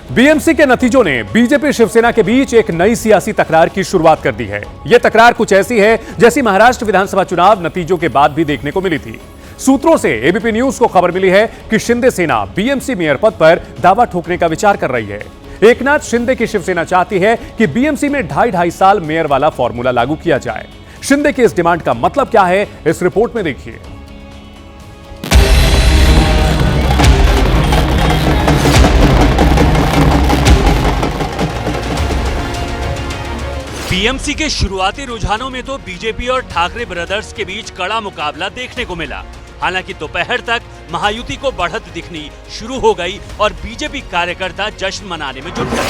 BMC के नतीजों ने बीजेपी शिवसेना के बीच एक नई सियासी तकरार की शुरुआत कर दी है। यह तकरार कुछ ऐसी है जैसी महाराष्ट्र विधानसभा चुनाव नतीजों के बाद भी देखने को मिली थी। सूत्रों से एबीपी न्यूज को खबर मिली है कि शिंदे सेना बीएमसी मेयर पद पर दावा ठोकने का विचार कर रही है। एकनाथ शिंदे की शिवसेना चाहती है कि बीएमसी में 2.5 साल मेयर वाला फॉर्मूला लागू किया जाए। शिंदे की इस डिमांड का मतलब क्या है, इस रिपोर्ट में देखिए। बीएमसी के शुरुआती रुझानों में तो बीजेपी और ठाकरे ब्रदर्स के बीच कड़ा मुकाबला देखने को मिला। हालांकि दोपहर तक महायुति को बढ़त दिखनी शुरू हो गई और बीजेपी कार्यकर्ता जश्न मनाने में जुट गए।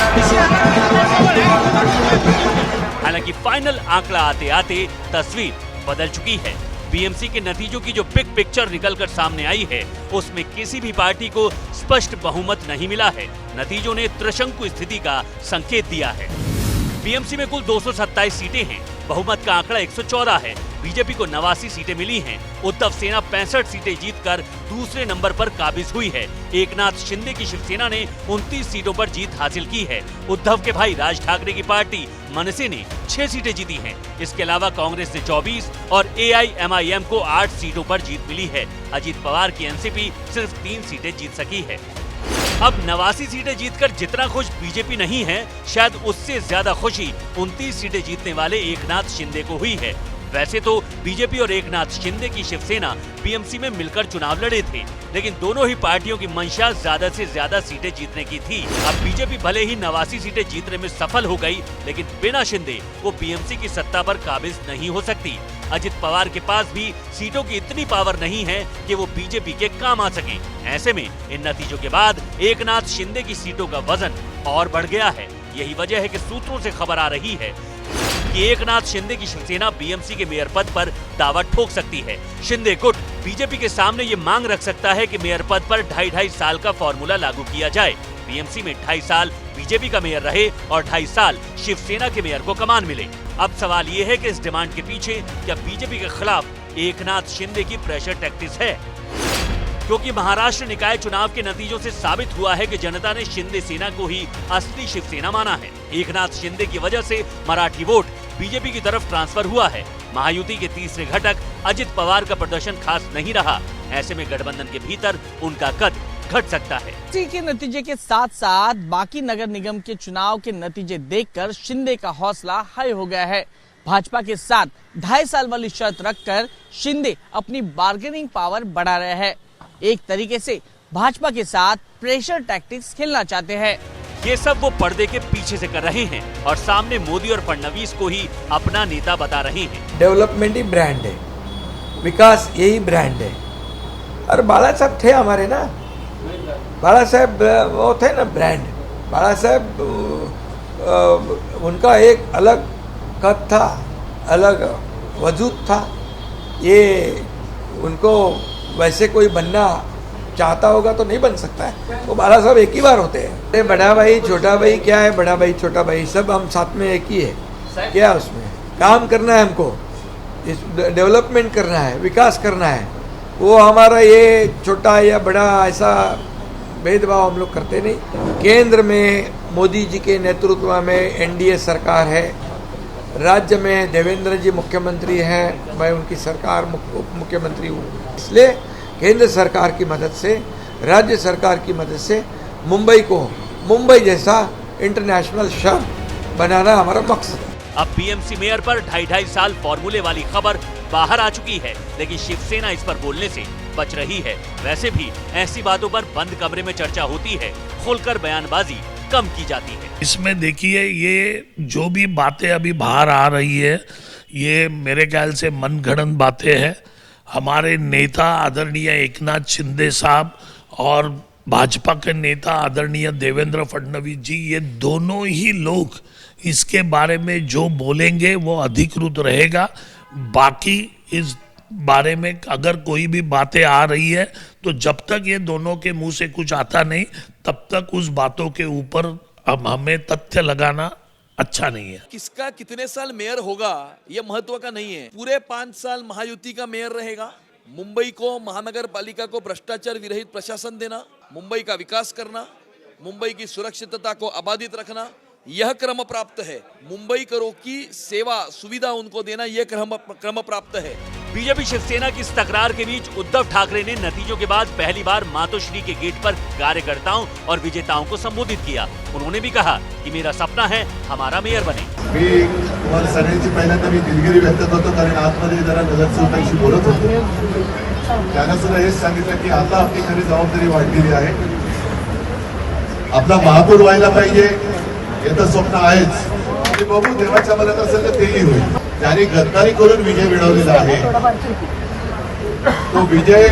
हालांकि फाइनल आंकड़ा आते आते तस्वीर बदल चुकी है। बीएमसी के नतीजों की जो बिग पिक्चर निकलकर सामने आई है, उसमें किसी भी पार्टी को स्पष्ट बहुमत नहीं मिला है। नतीजों ने त्रिशंकु स्थिति का संकेत दिया है। बीएमसी में कुल 227 सीटें हैं। बहुमत का आंकड़ा 114 है। बीजेपी को 89 सीटें मिली हैं। उद्धव सेना 65 सीटें जीतकर दूसरे नंबर पर काबिज हुई है। एकनाथ शिंदे की शिवसेना ने 29 सीटों पर जीत हासिल की है। उद्धव के भाई राज ठाकरे की पार्टी मनसे ने 6 सीटें जीती हैं। इसके अलावा कांग्रेस ने 24 और एआईएमआईएम को 8 सीटों पर जीत मिली है। अजित पवार की एनसीपी सिर्फ 3 सीटें जीत सकी है। अब 89 सीटें जीतकर जितना खुश बीजेपी नहीं है, शायद उससे ज्यादा खुशी 29 सीटें जीतने वाले एकनाथ शिंदे को हुई है। वैसे तो बीजेपी और एकनाथ शिंदे की शिवसेना बीएमसी में मिलकर चुनाव लड़े थे, लेकिन दोनों ही पार्टियों की मंशा ज्यादा से ज्यादा सीटें जीतने की थी। अब बीजेपी भले ही 89 सीटें जीतने में सफल हो गई, लेकिन बिना शिंदे वो बीएमसी की सत्ता पर काबिज नहीं हो सकती। अजित पवार के पास भी सीटों की इतनी पावर नहीं है कि वो बीजेपी के काम आ सके। ऐसे में इन नतीजों के बाद एकनाथ शिंदे की सीटों का वजन और बढ़ गया है। यही वजह है कि सूत्रों से खबर आ रही है कि एकनाथ शिंदे की शिवसेना बीएमसी के मेयर पद पर दावा ठोक सकती है। शिंदे गुट बीजेपी के सामने ये मांग रख सकता है कि मेयर पद पर 2.5 साल का फॉर्मूला लागू किया जाए। बीएमसी में 2.5 साल बीजेपी का मेयर रहे और 2.5 साल शिवसेना के मेयर को कमान मिले। अब सवाल ये है कि इस डिमांड के पीछे क्या बीजेपी के खिलाफ एकनाथ शिंदे की प्रेशर टैक्टिक्स है? क्योंकि महाराष्ट्र निकाय चुनाव के नतीजों से साबित हुआ है कि जनता ने शिंदे सेना को ही असली शिवसेना माना है। एकनाथ शिंदे की वजह से मराठी वोट बीजेपी की तरफ ट्रांसफर हुआ है। महायुति के तीसरे घटक अजित पवार का प्रदर्शन खास नहीं रहा। ऐसे में गठबंधन के भीतर उनका कद घट सकता है। इसी के नतीजे के साथ साथ बाकी नगर निगम के चुनाव के नतीजे देखकर शिंदे का हौसला हाई हो गया है। भाजपा के साथ 2.5 साल वाली शर्त रखकर शिंदे अपनी बार्गेनिंग पावर बढ़ा रहे हैं। एक तरीके से भाजपा के साथ प्रेशर टैक्टिक्स खेलना चाहते हैं। ये सब वो पर्दे के पीछे से कर रहे हैं और सामने मोदी और फडणवीस को ही अपना नेता बता रहे हैं। डेवलपमेंट ही ब्रांड है, विकास यही ब्रांड है। और बाला साहब थे हमारे ना, बाला साहब वो थे ना ब्रांड। बाला साहब उनका एक अलग कद था, अलग वजूद था। ये उनको वैसे कोई बनना चाहता होगा तो नहीं बन सकता है। वो बाला साहब एक ही बार होते हैं। अरे बड़ा भाई छोटा भाई क्या है, बड़ा भाई छोटा भाई सब हम साथ में एक ही है। क्या उसमें काम करना है, हमको डेवलपमेंट करना है, विकास करना है। वो हमारा ये छोटा या बड़ा ऐसा भेदभाव हम लोग करते नहीं। केंद्र में मोदी जी के नेतृत्व में एनडीए सरकार है, राज्य में देवेंद्र जी मुख्यमंत्री हैं, मैं उनकी सरकार मुख्यमंत्री हूँ। इसलिए केंद्र सरकार की मदद से, राज्य सरकार की मदद से मुंबई को मुंबई जैसा इंटरनेशनल शहर बनाना हमारा मकसद है। अब बीएमसी मेयर पर 2.5 साल फॉर्मूले वाली खबर बाहर आ चुकी है, लेकिन शिवसेना इस पर बोलने से बच रही है। वैसे भी ऐसी बातों पर बंद कमरे में चर्चा होती है, खुलकर बयानबाजी कम की जाती है। इसमें देखिए, ये जो भी बातें अभी बाहर आ रही है, ये मेरे ख्याल से मनगढ़ंत बातें हैं। हमारे नेता आदरणीय एकनाथ शिंदे साहब और भाजपा के नेता आदरणीय देवेंद्र फडणवीस जी, ये दोनों ही लोग इसके बारे में जो बोलेंगे वो अधिकृत रहेगा। बाकी इस बारे में अगर कोई भी बातें आ रही है तो जब तक ये दोनों के मुंह से कुछ आता नहीं, तब तक उस बातों के ऊपर हमें तथ्य लगाना अच्छा नहीं है। किसका कितने साल मेयर होगा ये महत्व का नहीं है। पूरे 5 साल महायुति का मेयर रहेगा। मुंबई को, महानगर पालिका को भ्रष्टाचार विरहित प्रशासन देना, मुंबई का विकास करना, मुंबई की सुरक्षितता को अबाधित रखना, यह क्रम प्राप्त है। मुंबई करों की सेवा सुविधा उनको देना, यह क्रम प्राप्त है। बीजेपी शिवसेना की इस तकरार के बीच उद्धव ठाकरे ने नतीजों के बाद पहली बार मातोश्री के गेट पर कार्यकर्ताओं और विजेताओं को संबोधित किया। उन्होंने भी कहा कि मेरा सपना है हमारा मेयर बने। मी तुम्हाला सगळ्यांची पहिल्यांदा मी दिलगिरी व्यक्त करतो, कारण आतमध्ये जरा नगरसेवकांशी बोलत होतो, त्यांना सुद्धा हेच सांगितलं की आता आपली खरी जबाबदारी वाढलेली आहे, आपला महापौर व्हायला पाहिजे, हे तर स्वप्न आहेच, ते बघू देवाच्या मनात असेल तर तेही होईल। ज्यांनी गद्दारी करून विजय मिळवलेला आहे तो विजय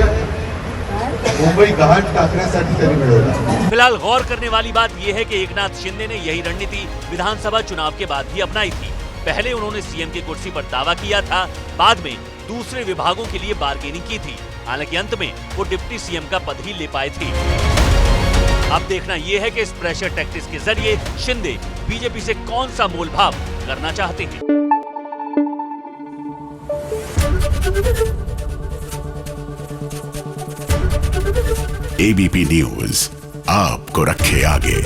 मुंबई गहाण टाकण्यासाठी त्यांनी मिळवला। फिलहाल गौर करने वाली बात यह है कि एकनाथ शिंदे ने यही रणनीति विधानसभा चुनाव के बाद भी अपनाई थी। पहले उन्होंने सीएम की कुर्सी पर दावा किया था, बाद में दूसरे विभागों के लिए बार्गेनिंग की थी। हालांकि अंत में वो डिप्टी सीएम का पद ही ले पाए थे। अब देखना यह है कि इस प्रेशर टैक्टिक्स के जरिए शिंदे बीजेपी से कौन सा मोलभाव करना चाहते हैं। एबीपी न्यूज आपको रखे आगे।